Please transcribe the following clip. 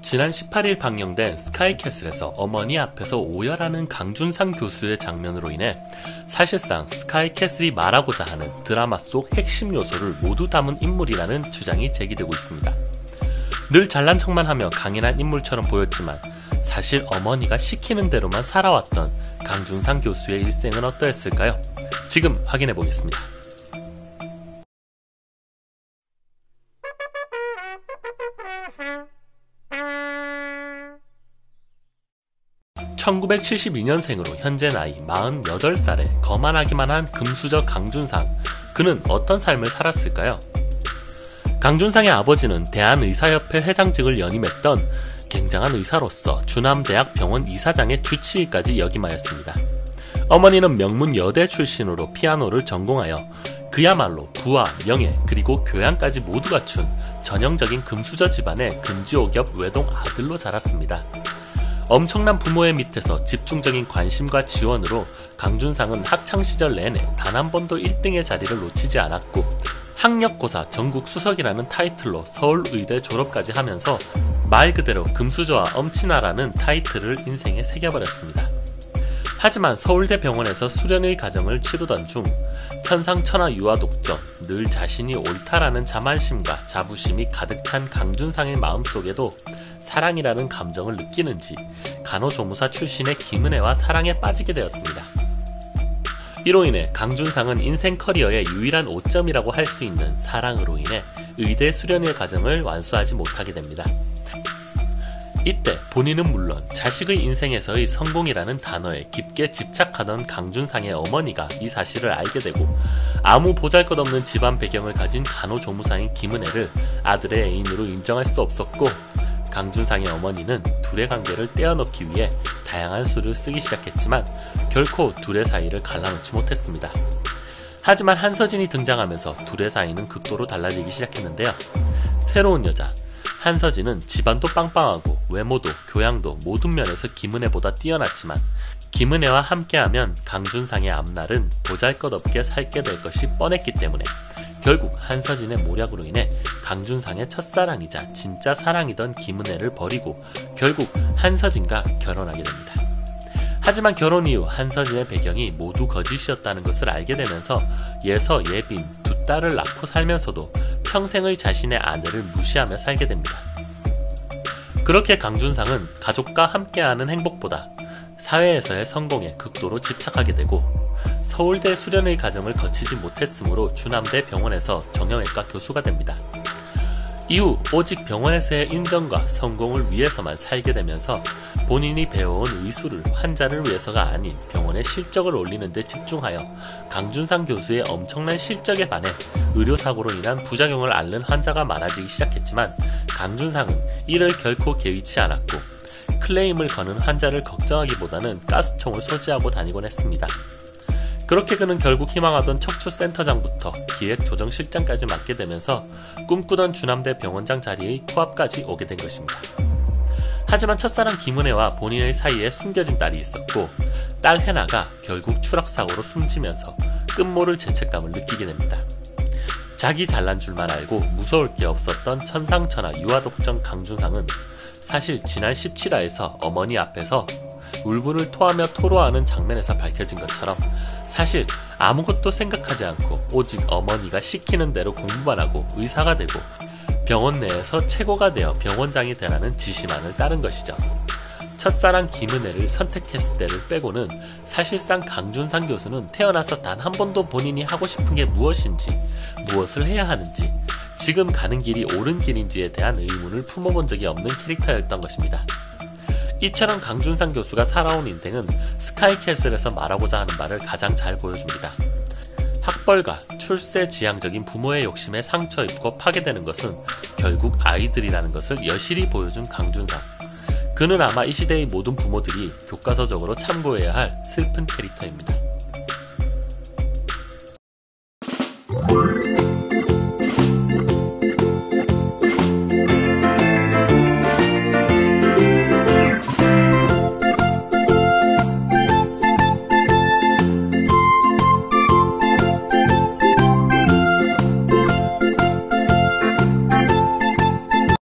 지난 18일 방영된 스카이캐슬에서 어머니 앞에서 오열하는 강준상 교수의 장면으로 인해 사실상 스카이캐슬이 말하고자 하는 드라마 속 핵심 요소를 모두 담은 인물이라는 주장이 제기되고 있습니다. 늘 잘난 척만 하며 강인한 인물처럼 보였지만 사실 어머니가 시키는 대로만 살아왔던 강준상 교수의 일생은 어떠했을까요? 지금 확인해 보겠습니다. 1972년생으로 현재 나이 48살에 거만하기만 한 금수저 강준상. 그는 어떤 삶을 살았을까요? 강준상의 아버지는 대한의사협회 회장직을 연임했던 굉장한 의사로서 주남대학 병원 이사장의 주치의까지 역임하였습니다. 어머니는 명문 여대 출신으로 피아노를 전공하여 그야말로 부와 명예 그리고 교양까지 모두 갖춘 전형적인 금수저 집안의 금지옥엽 외동 아들로 자랐습니다. 엄청난 부모의 밑에서 집중적인 관심과 지원으로 강준상은 학창시절 내내 단 한 번도 1등의 자리를 놓치지 않았고 학력고사 전국 수석이라는 타이틀로 서울의대 졸업까지 하면서 말 그대로 금수저와 엄친아라는 타이틀을 인생에 새겨버렸습니다. 하지만 서울대 병원에서 수련의 과정을 치르던 중 천상천하 유아독전, 늘 자신이 옳다라는 자만심과 자부심이 가득 찬 강준상의 마음속에도 사랑이라는 감정을 느끼는지 간호조무사 출신의 김은혜와 사랑에 빠지게 되었습니다. 이로 인해 강준상은 인생 커리어의 유일한 오점이라고 할 수 있는 사랑으로 인해 의대 수련의 과정을 완수하지 못하게 됩니다. 이때 본인은 물론 자식의 인생에서의 성공이라는 단어에 깊게 집착하던 강준상의 어머니가 이 사실을 알게 되고 아무 보잘것없는 집안 배경을 가진 간호조무사인 김은혜를 아들의 애인으로 인정할 수 없었고 강준상의 어머니는 둘의 관계를 떼어놓기 위해 다양한 수를 쓰기 시작했지만 결코 둘의 사이를 갈라놓지 못했습니다. 하지만 한서진이 등장하면서 둘의 사이는 극도로 달라지기 시작했는데요. 새로운 여자 한서진은 집안도 빵빵하고 외모도 교양도 모든 면에서 김은혜보다 뛰어났지만 김은혜와 함께하면 강준상의 앞날은 보잘것없게 살게 될 것이 뻔했기 때문에 결국 한서진의 모략으로 인해 강준상의 첫사랑이자 진짜 사랑이던 김은혜를 버리고 결국 한서진과 결혼하게 됩니다. 하지만 결혼 이후 한서진의 배경이 모두 거짓이었다는 것을 알게 되면서 예서, 예빈 두 딸을 낳고 살면서도 평생의 자신의 아내를 무시하며 살게 됩니다. 그렇게 강준상은 가족과 함께하는 행복보다 사회에서의 성공에 극도로 집착하게 되고 서울대 수련의 과정을 거치지 못했으므로 주남대 병원에서 정형외과 교수가 됩니다. 이후 오직 병원에서의 인정과 성공을 위해서만 살게 되면서 본인이 배워온 의술을 환자를 위해서가 아닌 병원의 실적을 올리는 데 집중하여 강준상 교수의 엄청난 실적에 반해 의료사고로 인한 부작용을 앓는 환자가 많아지기 시작했지만 강준상은 이를 결코 개의치 않았고 클레임을 거는 환자를 걱정하기보다는 가스총을 소지하고 다니곤 했습니다. 그렇게 그는 결국 희망하던 척추센터장부터 기획조정실장까지 맡게 되면서 꿈꾸던 주남대 병원장 자리의 코앞까지 오게 된 것입니다. 하지만 첫사랑 김은혜와 본인의 사이에 숨겨진 딸이 있었고 딸 해나가 결국 추락사고로 숨지면서 끝모를 죄책감을 느끼게 됩니다. 자기 잘난 줄만 알고 무서울 게 없었던 천상천하 유아독전 강준상은 사실 지난 17화에서 어머니 앞에서 울분을 토하며 토로하는 장면에서 밝혀진 것처럼 사실 아무것도 생각하지 않고 오직 어머니가 시키는 대로 공부만 하고 의사가 되고 병원 내에서 최고가 되어 병원장이 되라는 지시만을 따른 것이죠. 첫사랑 김은혜를 선택했을 때를 빼고는 사실상 강준상 교수는 태어나서 단 한 번도 본인이 하고 싶은 게 무엇인지 무엇을 해야 하는지 지금 가는 길이 옳은 길인지에 대한 의문을 품어본 적이 없는 캐릭터였던 것입니다. 이처럼 강준상 교수가 살아온 인생은 스카이캐슬에서 말하고자 하는 바를 가장 잘 보여줍니다. 학벌과 출세지향적인 부모의 욕심에 상처 입고 파괴되는 것은 결국 아이들이라는 것을 여실히 보여준 강준상. 그는 아마 이 시대의 모든 부모들이 교과서적으로 참고해야 할 슬픈 캐릭터입니다.